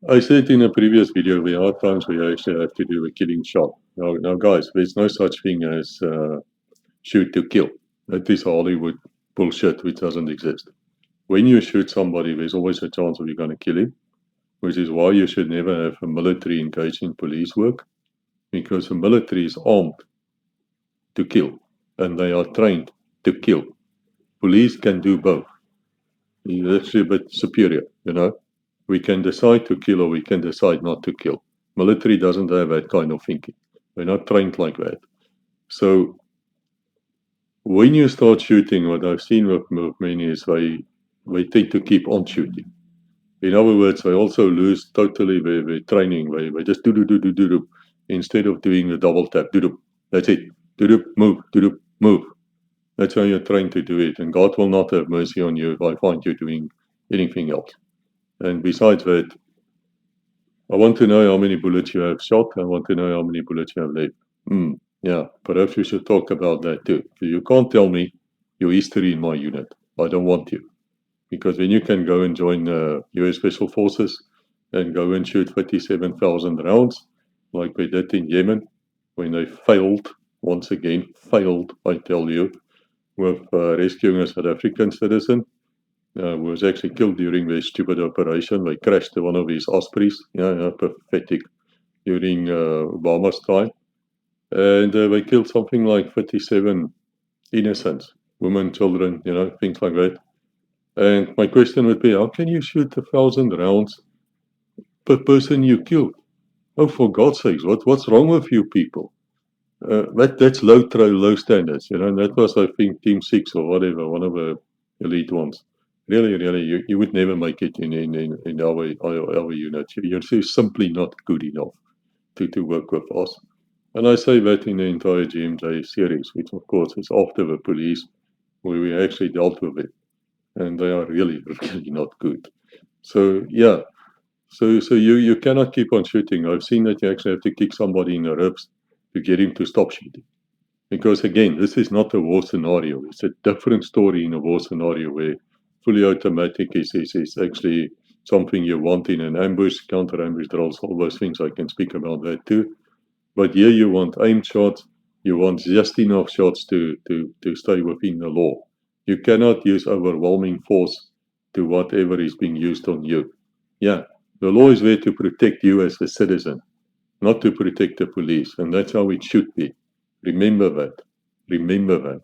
I said in a previous video, there are times where you actually have to do a killing shot. Now guys, there's no such thing as shoot to kill. That is Hollywood bullshit which doesn't exist. When you shoot somebody, there's always a chance of you're going to kill him, which is why you should never have a military engaged in police work, because the military is armed to kill, and they are trained to kill. Police can do both. It's actually a bit superior, you know. We can decide to kill or we can decide not to kill. Military doesn't have that kind of thinking. We're not trained like that. So when you start shooting, what I've seen with many is they tend to keep on shooting. In other words, they also lose totally their training. They just do instead of doing the double tap. Do. That's it. Move. That's how you're trying to do it. And God will not have mercy on you if I find you doing anything else. And besides that, I want to know how many bullets you have shot. I want to know how many bullets you have left. Yeah, perhaps we should talk about that too. You can't tell me your history in my unit. I don't want you. Because then you can go and join US Special Forces and go and shoot 37,000 rounds like they did in Yemen when they failed, once again, failed, I tell you, with rescuing a South African citizen who was actually killed during their stupid operation. They crashed one of his Ospreys, pathetic, during Obama's time. And they killed something like 57 innocents, women, children, things like that. And my question would be, how can you shoot 1,000 rounds per person you kill? Oh, for God's sakes, what's wrong with you people? That's low standards, and that was, I think, Team 6 or whatever, one of the elite ones. Really, you would never make it in our unit. You're simply not good enough to work with us. And I say that in the entire GMJ series, which of course is after the police, where we actually dealt with it. And they are really, really not good. So yeah, so you cannot keep on shooting. I've seen that you actually have to kick somebody in the ribs to get him to stop shooting. Because again, this is not a war scenario. It's a different story in a war scenario where fully automatic is actually something you want in an ambush, counter ambush drills, all those things. I can speak about that too. But here you want aim shots. You want just enough shots to stay within the law. You cannot use overwhelming force to whatever is being used on you. Yeah, the law is there to protect you as a citizen, not to protect the police, and that's how it should be. Remember that. Remember that.